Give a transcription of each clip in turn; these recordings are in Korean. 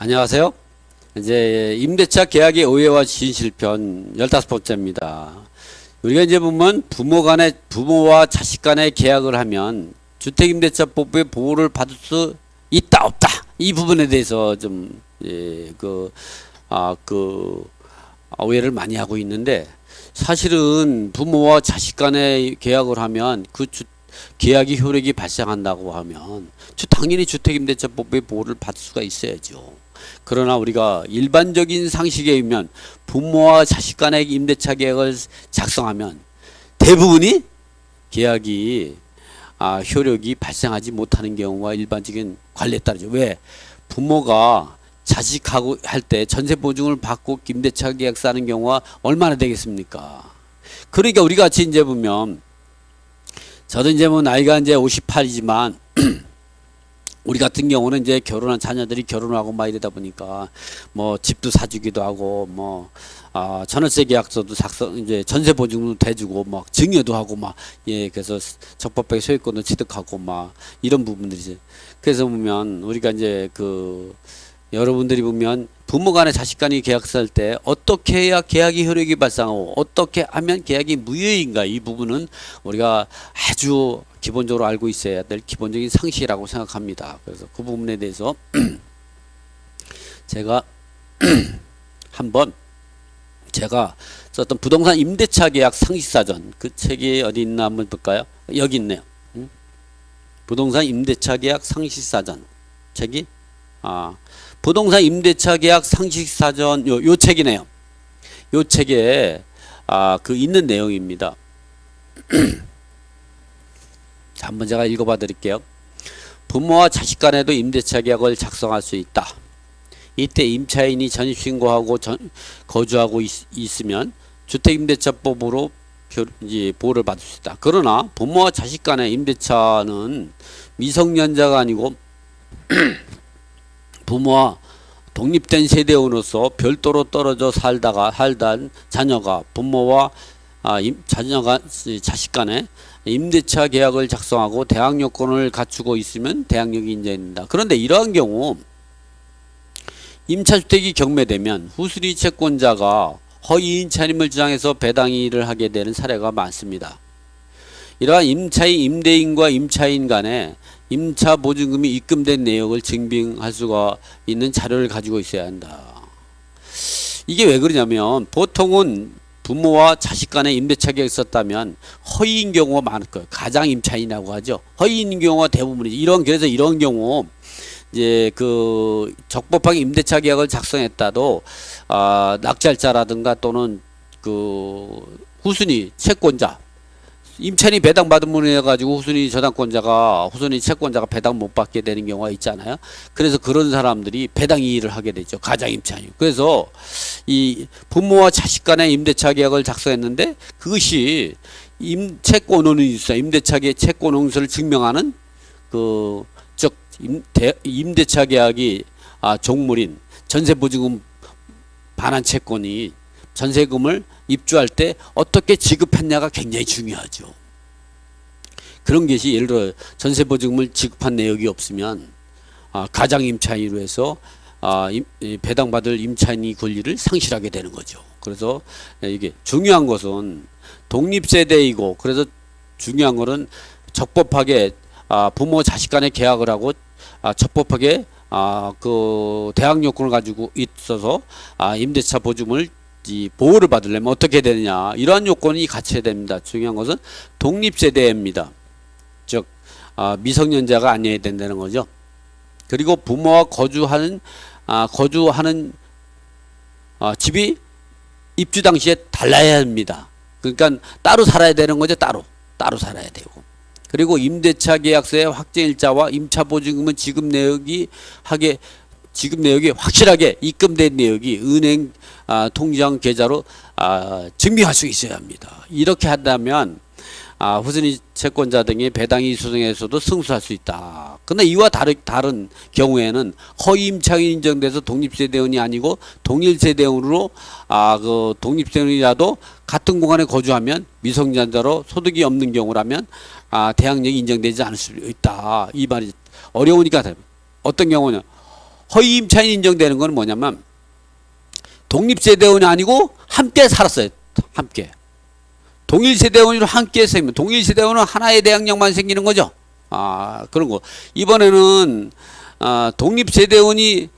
안녕하세요. 이제 임대차 계약의 오해와 진실편 15번째입니다. 우리가 이제 보면 부모와 자식 간의 계약을 하면 주택임대차법의 보호를 받을 수 있다 없다 이 부분에 대해서 좀 오해를 많이 하고 있는데, 사실은 부모와 자식 간의 계약을 하면 계약이 효력이 발생한다고 하면 당연히 주택임대차법의 보호를 받을 수가 있어야죠. 그러나 우리가 일반적인 상식에 의하면 부모와 자식 간의 임대차 계약을 작성하면 대부분이 계약이 효력이 발생하지 못하는 경우가 일반적인 관례에 따르죠. 왜? 부모가 자식하고 할 때 전세 보증을 받고 임대차 계약 사는 경우가 얼마나 되겠습니까? 그러니까 우리 같이 이제 보면, 저도 이제 뭐 나이가 이제 58이지만 우리 같은 경우는 이제 결혼한 자녀들이 결혼하고 막 이러다 보니까 뭐 집도 사주기도 하고 전월세 계약서도 이제 전세 보증도 대주고 막 증여도 하고 그래서 적법하게 소유권도 취득하고 막 이런 부분들이지. 그래서 보면 우리가 이제 여러분들이 보면 부모 간에 자식 간이 계약서 할 때 어떻게 해야 계약이 효력이 발생하고 어떻게 하면 계약이 무효인가, 이 부분은 우리가 아주 기본적으로 알고 있어야 될 기본적인 상식이라고 생각합니다. 그래서 그 부분에 대해서 제가 한번 제가 썼던 부동산 임대차 계약 상식사전, 그 책이 어디 있나 한번 볼까요? 여기 있네요. 부동산 임대차 계약 상식사전 책이 부동산 임대차 계약 상식사전 요 책이네요. 요 책에 있는 내용입니다. 자, 한번 제가 읽어봐 드릴게요. 부모와 자식 간에도 임대차 계약을 작성할 수 있다. 이때 임차인이 전입신고하고 거주하고 있으면 주택임대차법으로 보호를 받을 수 있다. 그러나 부모와 자식 간의 임대차는 미성년자가 아니고 부모와 독립된 세대원으로서 별도로 떨어져 살던 자녀가 부모와 자식 간에 임대차 계약을 작성하고 대항 요건을 갖추고 있으면 대항력이 인정된다. 그런데 이러한 경우 임차주택이 경매되면 후순위 채권자가 허위 임차인임을 주장해서 배당이의를 하게 되는 사례가 많습니다. 이러한 임대인과 임차인 간에 임차 보증금이 입금된 내역을 증빙할 수가 있는 자료를 가지고 있어야 한다. 이게 왜 그러냐면, 보통은 부모와 자식 간에 임대차 계약을 썼다면 허위인 경우가 많을 거예요. 가장 임차인이라고 하죠. 허위인 경우가 대부분이죠. 그래서 이런 경우 이제 적법하게 임대차 계약을 작성했다도 낙찰자라든가 또는 후순위 채권자, 임차인이 배당받은 분이 해가지고 후순위 채권자가 배당 못 받게 되는 경우가 있잖아요. 그래서 그런 사람들이 배당 이의를 하게 되죠. 가장 임차인. 그래서 이 부모와 자식 간의 임대차 계약을 작성했는데 그것이 채권원이 있어요. 임대차 계약 채권응수를 증명하는 임대차 계약이 종물인 전세보증금 반환 채권이 전세금을 입주할 때 어떻게 지급했냐가 굉장히 중요하죠. 그런 것이, 예를 들어 전세보증금을 지급한 내역이 없으면 가장 임차인으로 해서 배당받을 임차인의 권리를 상실하게 되는 거죠. 그래서 이게 중요한 것은 독립세대이고, 그래서 중요한 것은 적법하게 부모 자식 간의 계약을 하고 적법하게 대항 요건을 가지고 있어서 임대차 보증을 보호를 받으려면 어떻게 되느냐, 이러한 요건이 갖춰야 됩니다. 중요한 것은 독립세대입니다. 즉 미성년자가 아니어야 된다는 거죠. 그리고 부모와 거주하는 집이 입주 당시에 달라야 합니다. 그러니까 따로 살아야 되는 거죠. 따로 살아야 되고. 그리고 임대차 계약서의 확정일자와 임차보증금은 지급 내역이 확실하게 입금된 내역이 은행 통장 계좌로 증명할 수 있어야 합니다. 이렇게 한다면 후순위 채권자 등의 배당이의 소송에서도 승소할 수 있다. 그런데 이와 다른 경우에는 허위 임차인이 인정돼서 독립세대원이 아니고 동일세대원으로 독립세대원이라도 같은 공간에 거주하면 미성년자로 소득이 없는 경우라면 대항력이 인정되지 않을 수 있다. 이 말이 어려우니까 어떤 경우는 허위 임차인이 인정되는 건 뭐냐면 독립세대원이 아니고 함께 살았어요. 함께. 동일세대원으로 함께 생기면 동일세대원은 하나의 대항력만 생기는 거죠. 그런 거. 이번에는 독립세대원이라도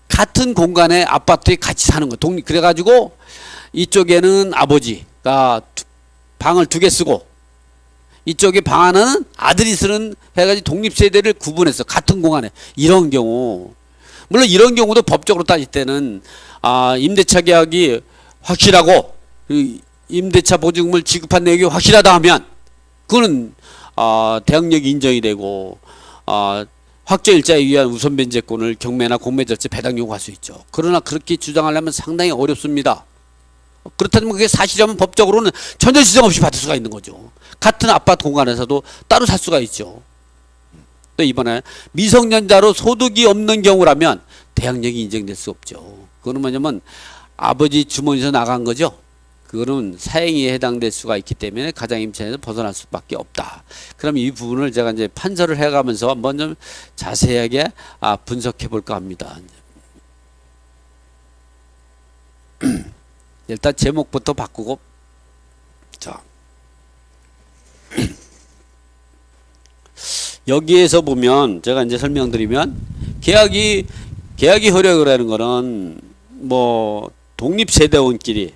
같은 공간에 아파트에 같이 사는 거. 그래가지고 이쪽에는 아버지가 방을 2개 쓰고 이쪽에 방 하나는 아들이 쓰는 해가지고 독립세대를 구분해서 같은 공간에. 이런 경우 물론 이런 경우도 법적으로 따질 때는 임대차 계약이 확실하고 임대차 보증금을 지급한 내역이 확실하다 하면 그거는 대항력이 인정이 되고 확정일자에 의한 우선 변제권을 경매나 공매 절차 배당 요구할 수 있죠. 그러나 그렇게 주장하려면 상당히 어렵습니다. 그렇다면 그게 사실이라면 법적으로는 전혀 지장 없이 받을 수가 있는 거죠. 같은 아파트 공간에서도 따로 살 수가 있죠. 또 이번에 미성년자로 소득이 없는 경우라면 대항력이 인정될 수 없죠. 그거는 뭐냐면 아버지 주머니에서 나간 거죠. 그거는 사행위에 해당될 수가 있기 때문에 가장임차에서 벗어날 수밖에 없다. 그럼 이 부분을 제가 이제 판서를 해가면서 한번 좀 자세하게 분석해 볼까 합니다. 일단 제목부터 바꾸고, 자 여기에서 보면 제가 이제 설명드리면 계약이 효력을 하는 거는 뭐 독립세대원끼리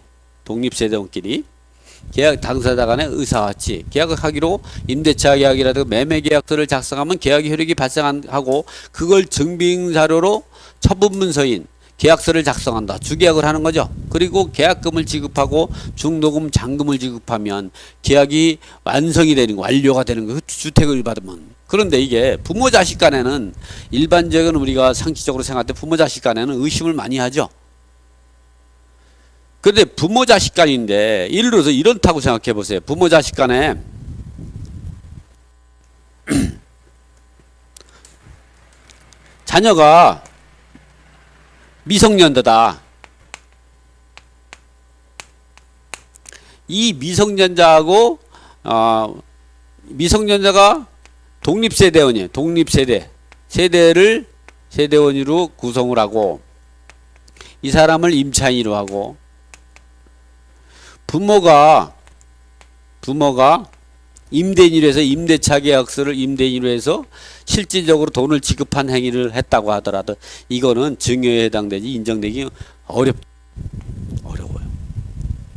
계약 당사자 간의 의사같이 계약을 하기로 임대차 계약이라든가 매매 계약서를 작성하면 계약의 효력이 발생하고 그걸 증빙 자료로 처분문서인 계약서를 작성한다. 주계약을 하는 거죠. 그리고 계약금을 지급하고 중도금 잔금을 지급하면 계약이 완성이 되는 거, 완료가 되는 거, 주택을 받으면. 그런데 이게 부모 자식 간에는 일반적인 우리가 상식적으로 생각할 때 부모 자식 간에는 의심을 많이 하죠. 그런데 부모 자식 간인데 예를 들어서 이렇다고 생각해 보세요. 부모 자식 간에 자녀가 미성년자다. 이 미성년자하고 미성년자가 독립세대원이에요. 세대원으로 구성을 하고 이 사람을 임차인으로 하고 부모가 임대인으로 해서 임대차 계약서를 임대인으로 해서 실질적으로 돈을 지급한 행위를 했다고 하더라도 이거는 증여에 해당되지 인정되기 어려워요.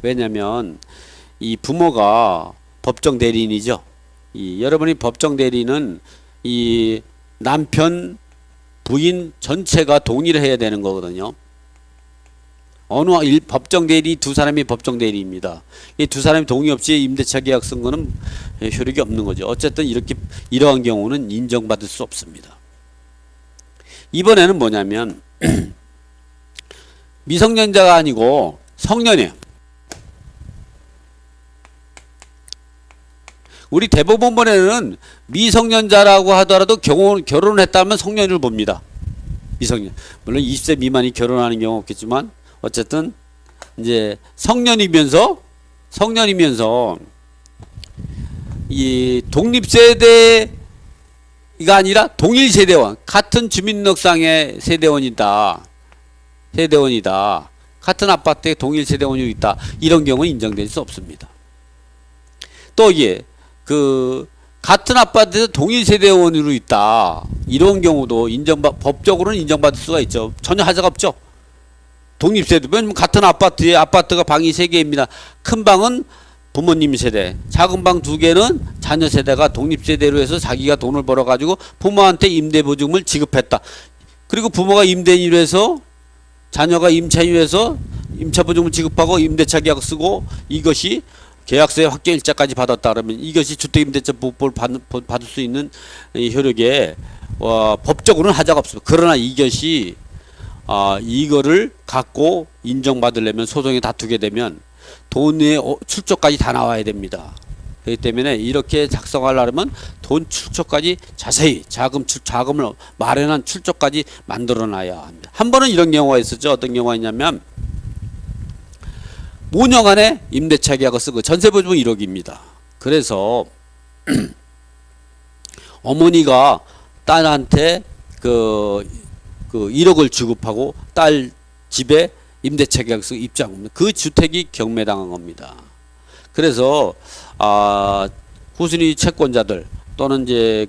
왜냐하면 이 부모가 법정 대리인이죠. 여러분이 법정 대리는 이 남편 부인 전체가 동의를 해야 되는 거거든요. 법정 대리 두 사람이 법정 대리입니다. 이 두 사람이 동의 없이 임대차 계약 쓴 거는 효력이 없는 거죠. 어쨌든 이러한 경우는 인정받을 수 없습니다. 이번에는 뭐냐면 미성년자가 아니고 성년이에요. 우리 대법원에는 미성년자라고 하더라도 결혼을 했다면 성년을 봅니다. 미성년. 물론 20세 미만이 결혼하는 경우 없겠지만 어쨌든 이제 성년이면서 이 독립세대가 아니라 동일세대원, 같은 주민등록상의 세대원이다. 같은 아파트에 동일세대원이 있다. 이런 경우는 인정될 수 없습니다. 또 이게 같은 아파트에서 동일세대원으로 있다. 이런 경우도 법적으로는 인정받을 수가 있죠. 전혀 하자가 없죠. 독립세대. 왜냐면 같은 아파트가 방이 3개입니다. 큰 방은 부모님 세대, 작은 방 2개는 자녀 세대가 독립세대로 해서 자기가 돈을 벌어가지고 부모한테 임대보증을 지급했다. 그리고 부모가 임대인으로 해서 자녀가 임차인으로 해서 임차보증을 지급하고 임대차 계약 쓰고 이것이 계약서의 확정일자까지 받았다 그러면 이것이 주택임대차 보호법을 받을 수 있는 효력에 법적으로는 하자가 없습니다. 그러나 이것이 이거를 갖고 인정받으려면 소송에 다투게 되면 돈의 출처까지 다 나와야 됩니다. 그렇기 때문에 이렇게 작성하려면 돈 출처까지 자세히 자금을 마련한 출처까지 만들어 놔야 합니다. 한 번은 이런 경우가 있었죠. 어떤 경우가 있냐면 5년간의 임대차 계약을 쓰고 전세보증은 1억입니다. 그래서 어머니가 딸한테 그 1억을 지급하고 딸 집에 임대차 계약서 입장, 그 주택이 경매당한 겁니다. 그래서 후순위 채권자들 또는 이제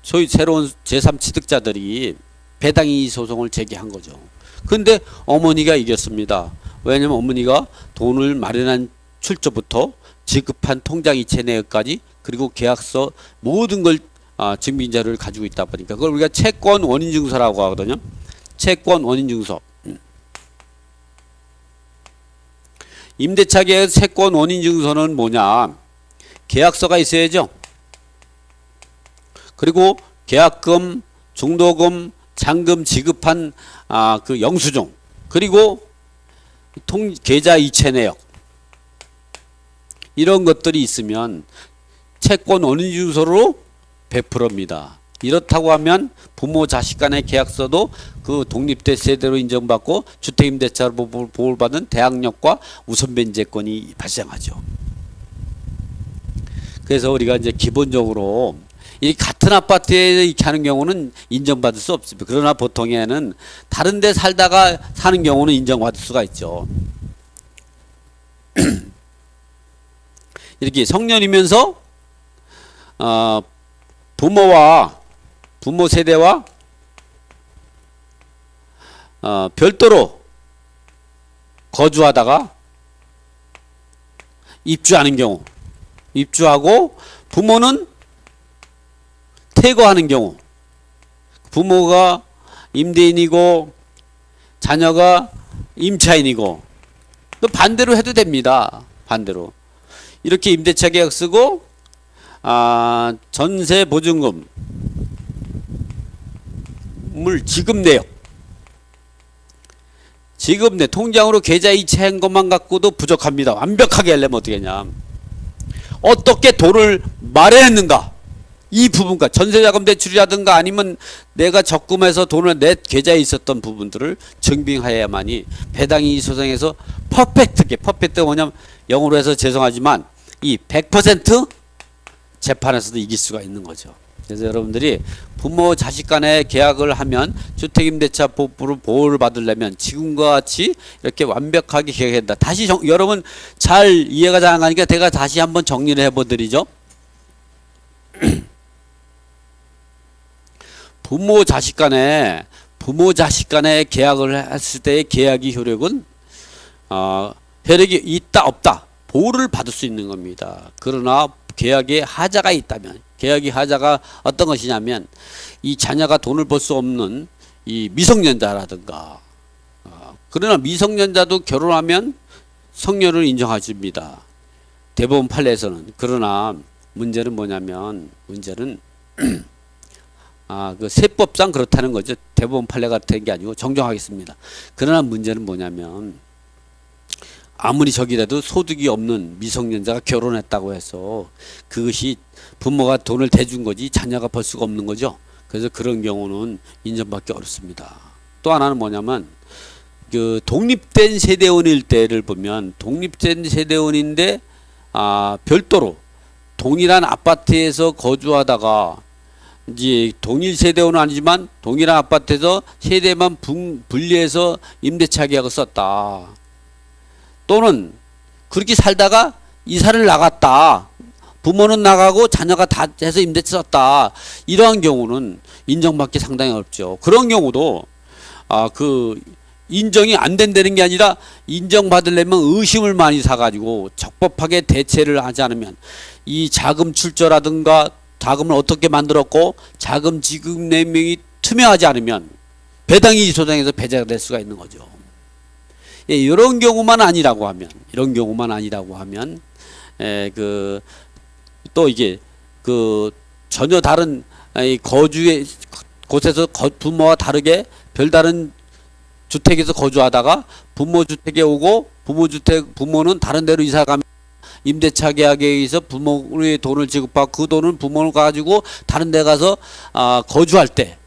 소위 새로운 제3취득자들이 배당이의 소송을 제기한 거죠. 근데 어머니가 이겼습니다. 왜냐면 어머니가 돈을 마련한 출처부터 지급한 통장 이체 내역까지 그리고 계약서 모든 걸 증빙 자료를 가지고 있다 보니까 그걸 우리가 채권 원인 증서라고 하거든요. 채권 원인 증서. 임대차 계약 채권 원인 증서는 뭐냐? 계약서가 있어야죠. 그리고 계약금, 중도금, 잔금 지급한 그 영수증, 그리고 계좌 이체 내역, 이런 것들이 있으면 채권 원인 증서로 100%입니다. 이렇다고 하면 부모 자식 간의 계약서도 그 독립대 세대로 인정받고 주택임대차로 보호를 받는 대항력과 우선 변제권이 발생하죠. 그래서 우리가 이제 기본적으로 이 같은 아파트에 이렇게 하는 경우는 인정받을 수 없습니다. 그러나 보통에는 다른 데 살다가 사는 경우는 인정받을 수가 있죠. 이렇게 성년이면서 부모 세대와 별도로 거주하다가 입주하는 경우, 입주하고 부모는 퇴거하는 경우, 부모가 임대인이고 자녀가 임차인이고, 또 반대로 해도 됩니다. 반대로 이렇게 임대차 계약 쓰고 전세 보증금을 지급 내역, 지급 내 통장으로 계좌 이체한 것만 갖고도 부족합니다. 완벽하게 하려면 어떻게 하냐? 어떻게 돈을 마련했는가? 이 부분과 전세자금 대출이라든가 아니면 내가 적금해서 돈을 내 계좌에 있었던 부분들을 증빙하여야만이 배당이의 소송에서 퍼펙트가 뭐냐면 영어로 해서 죄송하지만 이 100% 재판에서도 이길 수가 있는 거죠. 그래서 여러분들이 부모 자식 간의 계약을 하면 주택임대차 보호를 받으려면 지금과 같이 이렇게 완벽하게 계약해야 된다. 다시 여러분 잘 이해가 잘 안 가니까 제가 다시 한번 정리를 해보드리죠. 부모 자식 간에 계약을 했을 때의 계약의 효력은 효력이 있다 없다 보호를 받을 수 있는 겁니다. 그러나 계약에 하자가 있다면, 계약의 하자가 어떤 것이냐면 이 자녀가 돈을 벌 수 없는 이 미성년자라든가, 그러나 미성년자도 결혼하면 성년을 인정해 줍니다. 대법원 판례에서는. 그러나 문제는 뭐냐면 그 세법상 그렇다는 거죠. 대법원 판례가 된 게 아니고 정정하겠습니다. 그러나 문제는 뭐냐면 아무리 적이라도 소득이 없는 미성년자가 결혼했다고 해서 그것이 부모가 돈을 대준 거지 자녀가 벌 수가 없는 거죠. 그래서 그런 경우는 인정받기 어렵습니다. 또 하나는 뭐냐면 그 독립된 세대원일 때를 보면 독립된 세대원인데 별도로 동일한 아파트에서 거주하다가 이제 동일 세대원은 아니지만 동일한 아파트에서 세대만 분리해서 임대차 계약을 썼다. 또는 그렇게 살다가 이사를 나갔다. 부모는 나가고 자녀가 다 해서 임대차 썼다. 이러한 경우는 인정받기 상당히 어렵죠. 그런 경우도 그 인정이 안 된다는 게 아니라 인정받으려면 의심을 많이 사가지고 적법하게 대체를 하지 않으면 이 자금 출처라든가 자금을 어떻게 만들었고 자금 지급 내역이 투명하지 않으면 배당이의 소송에서 배제가 될 수가 있는 거죠. 예, 이런 경우만 아니라고 하면 또 이게 전혀 다른 거주의 곳에서 부모와 다르게 별다른 주택에서 거주하다가 부모 주택에 오고 부모는 다른 데로 이사 가면 임대차 계약에 의해서 부모의 돈을 지급하고 그 돈은 부모를 가지고 다른 데 가서 거주할 때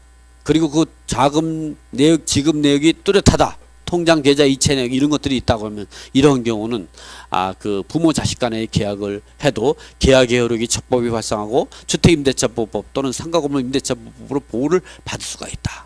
그리고 그 자금 내역 지급 내역이 뚜렷하다. 통장 계좌 이체 내역 이런 것들이 있다고 하면 이런 경우는 그 부모 자식 간의 계약을 해도 계약의 효력이 첩법이 발생하고 주택임대차보호법 또는 상가건물 임대차보호법으로 보호를 받을 수가 있다.